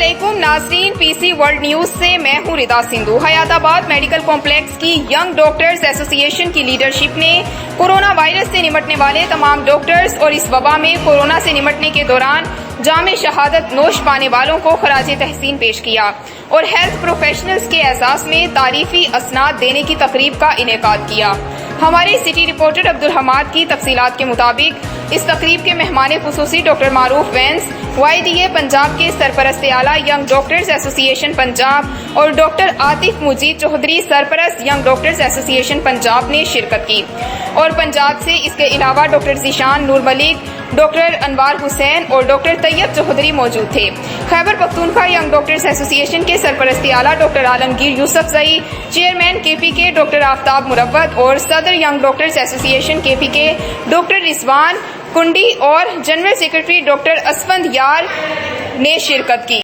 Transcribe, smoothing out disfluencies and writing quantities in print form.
علیکم ناظرین، پی سی world news سے میں ہوں ردا سندھو۔ حیات آباد میڈیکل کمپلیکس کی ینگ ڈاکٹرز ایسوسی ایشن کی لیڈرشپ نے کورونا وائرس سے نمٹنے والے تمام ڈاکٹرز اور اس وبا میں کورونا سے نمٹنے کے دوران جامع شہادت نوش پانے والوں کو خراج تحسین پیش کیا اور ہیلتھ پروفیشنلز کے اعزاز میں تعریفی اسناد دینے کی تقریب کا انعقاد کیا۔ ہمارے سٹی رپورٹر عبدالحماد کی تفصیلات کے مطابق اس تقریب کے مہمان خصوصی ڈاکٹر معروف وینس YDA پنجاب کے سرپرست اعلیٰ ینگ ڈاکٹرز ایسوسی ایشن پنجاب اور ڈاکٹر عاطف مجید چودھری سرپرست ینگ ڈاکٹرز ایسوسی ایشن پنجاب نے شرکت کی اور پنجاب سے اس کے علاوہ ڈاکٹر ذیشان نور ملک، ڈاکٹر انوار حسین اور ڈاکٹر طیب چودھری موجود تھے۔ خیبر پختونخوا ینگ ڈاکٹرز ایسوسی ایشن کے سرپرست اعلیٰ ڈاکٹر عالمگیر یوسف زئی، چیئرمین KPK ڈاکٹر آفتاب مروت اور صدر ینگ ڈاکٹرز ایسوسی ایشن KPK ڈاکٹر رضوان کنڈی اور جنرل سیکرٹری ڈاکٹر اسفند یار نے شرکت کی۔